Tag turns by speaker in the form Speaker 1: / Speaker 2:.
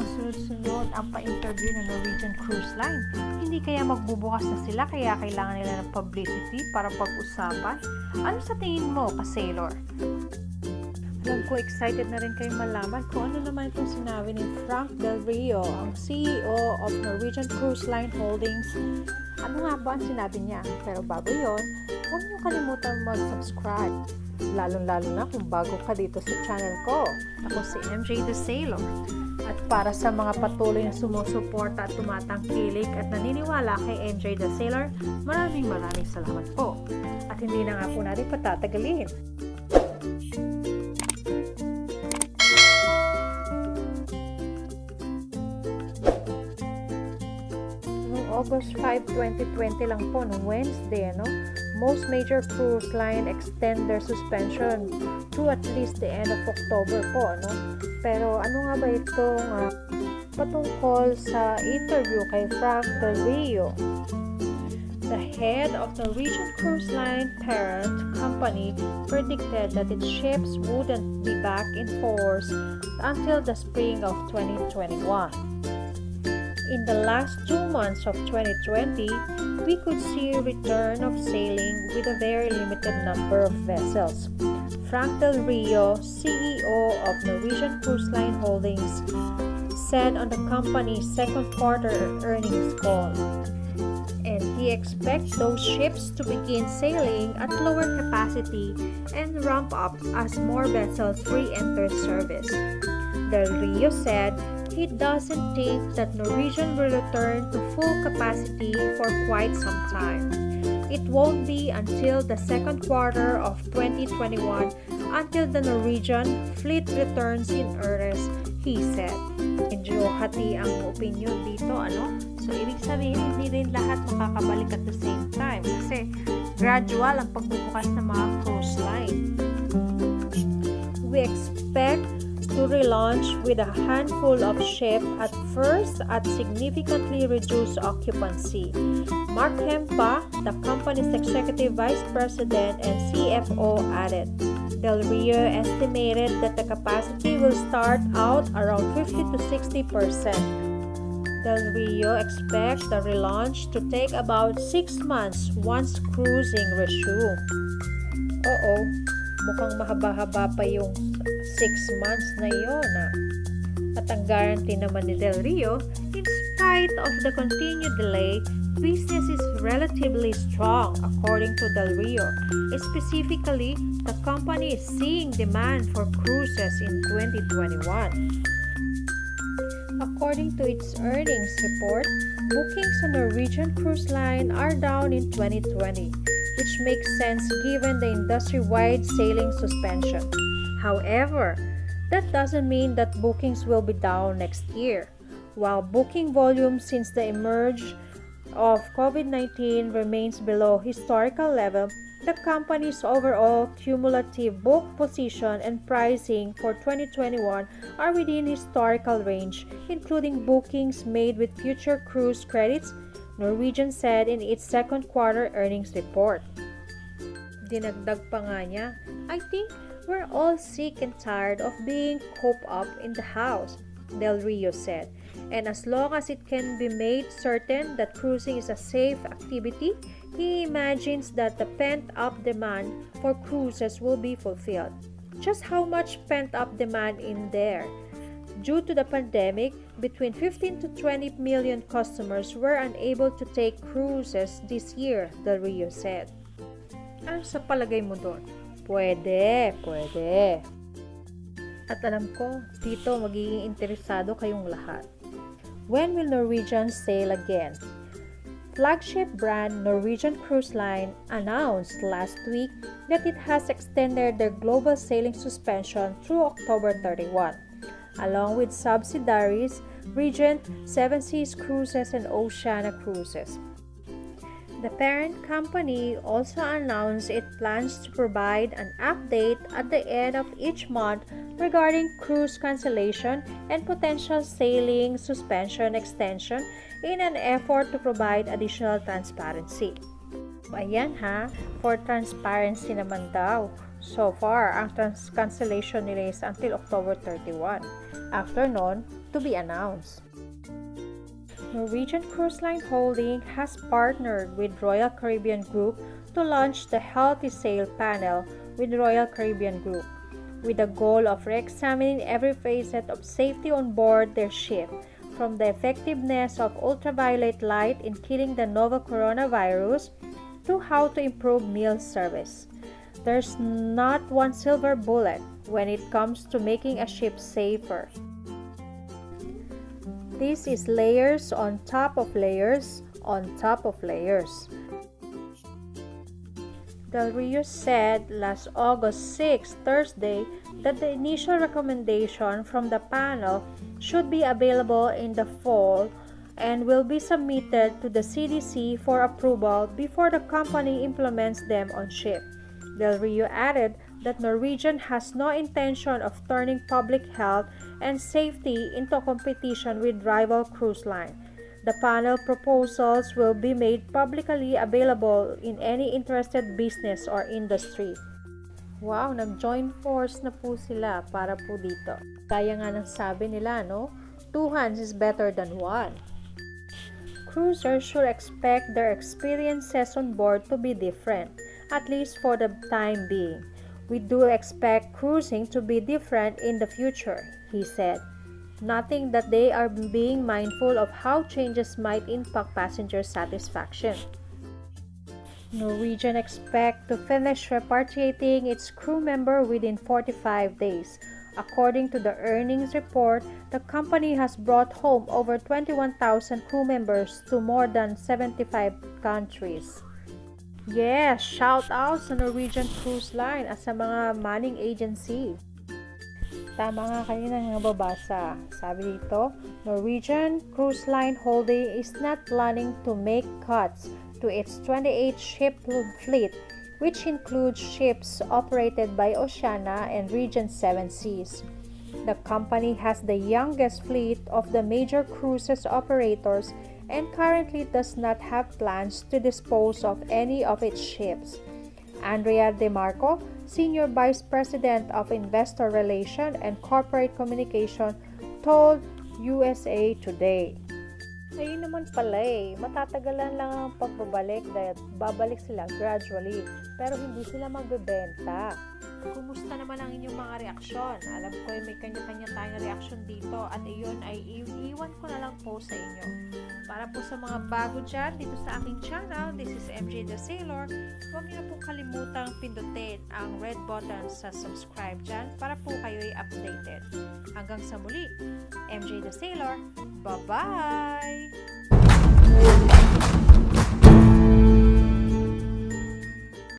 Speaker 1: parang sunod-sunod ang pa-interview ng Norwegian Cruise Line. Hindi kaya magbubukas na sila kaya kailangan nila ng publicity para pag-usapan? Ano sa tingin mo, ka-sailor? Alam ko, excited na rin kayong malaman kung ano naman itong sinabi ni Frank Del Rio, ang CEO of Norwegian Cruise Line Holdings. Ano nga ba ang sinabi niya? Pero bago yon, huwag niyo kalimutan mag-subscribe. Lalong-lalo na kung bago ka dito sa channel ko. Ako si MJ the Sailor. At para sa mga patuloy na sumusuporta at tumatangkilik at naniniwala kay MJ the Sailor, maraming salamat po. At hindi na nga po natin patatagalin. August 5, 2020 lang po, noong Wednesday, most major cruise line extend their suspension to at least the end of October po, Pero ano nga ba itong patungkol sa interview kay Frank Del Rio? The head of the Norwegian Cruise Line parent company predicted that its ships wouldn't be back in force until the spring of 2021. In the last 2 months of 2020, we could see a return of sailing with a very limited number of vessels. Frank Del Rio, CEO of Norwegian Cruise Line Holdings, said on the company's second quarter earnings call. And he expects those ships to begin sailing at lower capacity and ramp up as more vessels re-enter service. Del Rio said he doesn't think that Norwegian will return to full capacity for quite some time. It won't be until the second quarter of 2021 until the Norwegian fleet returns in earnest, he said. Medyo hati ang opinion dito, So, ibig sabihin, hindi rin lahat makakabalik at the same time kasi gradual ang pagbubukas ng mga cruise line. We expect to relaunch with a handful of ships at first at significantly reduced occupancy. Mark Hempa, the company's executive vice president and CFO, added. Del Rio estimated that the capacity will start out around 50 to 60%. Del Rio expects the relaunch to take about 6 months once cruising resume. Oo, mukhang mahaba-haba pa yung 6 months na yun. At ang guarantee naman ni Del Rio, in spite of the continued delay, business is relatively strong according to Del Rio. Specifically, the company is seeing demand for cruises in 2021. According to its earnings report, bookings on Norwegian Cruise Line are down in 2020, which makes sense given the industry-wide sailing suspension. However, that doesn't mean that bookings will be down next year. While booking volume since the emerge of COVID-19 remains below historical level, the company's overall cumulative book position and pricing for 2021 are within historical range, including bookings made with future cruise credits, Norwegian said in its second quarter earnings report. Dinagdag pa nga niya, I think we're all sick and tired of being cooped up in the house, Del Rio said. And as long as it can be made certain that cruising is a safe activity, he imagines that the pent-up demand for cruises will be fulfilled. Just how much pent-up demand in there? Due to the pandemic, between 15 to 20 million customers were unable to take cruises this year, Del Rio said. Ano sa palagay mo doon? Pwede. At alam ko, dito magiging interesado kayong lahat. When will Norwegian sail again? Flagship brand Norwegian Cruise Line announced last week that it has extended their global sailing suspension through October 31, along with subsidiaries Regent, Seven Seas Cruises, and Oceania Cruises. The parent company also announced it plans to provide an update at the end of each month regarding cruise cancellation and potential sailing suspension extension in an effort to provide additional transparency. Ayan for transparency naman daw. So far, ang cancellation nila is until October 31. After nun, to be announced. Norwegian Cruise Line Holding has partnered with Royal Caribbean Group to launch the Healthy Sail panel with Royal Caribbean Group, with the goal of re-examining every facet of safety on board their ship, from the effectiveness of ultraviolet light in killing the novel coronavirus to how to improve meal service. There's not one silver bullet when it comes to making a ship safer. This is layers on top of layers on top of layers. Del Rio said last August 6, Thursday, that the initial recommendation from the panel should be available in the fall and will be submitted to the CDC for approval before the company implements them on ship. Del Rio added that Norwegian has no intention of turning public health and safety into a competition with rival cruise line. The panel proposals will be made publicly available in any interested business or industry. Wow, nag-join force na po sila para po dito. Kaya nga nang sabi nila, no? Two hands is better than one. Cruisers should expect their experiences on board to be different, at least for the time being. We do expect cruising to be different in the future, he said, noting that they are being mindful of how changes might impact passenger satisfaction. Norwegian expects to finish repatriating its crew member within 45 days. According to the earnings report, the company has brought home over 21,000 crew members to more than 75 countries. Yes, shout out sa Norwegian Cruise Line at sa mga manning agency. Tama nga kanina nga babasa. Sabi dito, Norwegian Cruise Line Holding is not planning to make cuts to its 28-ship fleet, which includes ships operated by Oceania and Regent Seven Seas. The company has the youngest fleet of the major cruises operators and currently does not have plans to dispose of any of its ships. Andrea DeMarco, Senior Vice President of Investor Relations and Corporate Communication, told USA Today. Ayun naman pala matatagalan lang ang pagbabalik dahil babalik sila gradually, pero hindi sila magbebenta. Kumusta naman ang inyong mga reaksyon? Alam ko may kanya-kanya tayong reaksyon dito at iyon ay iwan ko na lang po sa inyo. Para po sa mga bago dyan dito sa aking channel, this is MJ the Sailor. Huwag niyo na po kalimutang pindutin ang red button sa subscribe dyan para po kayo ay updated. Hanggang sa muli, MJ the Sailor. Bye-bye!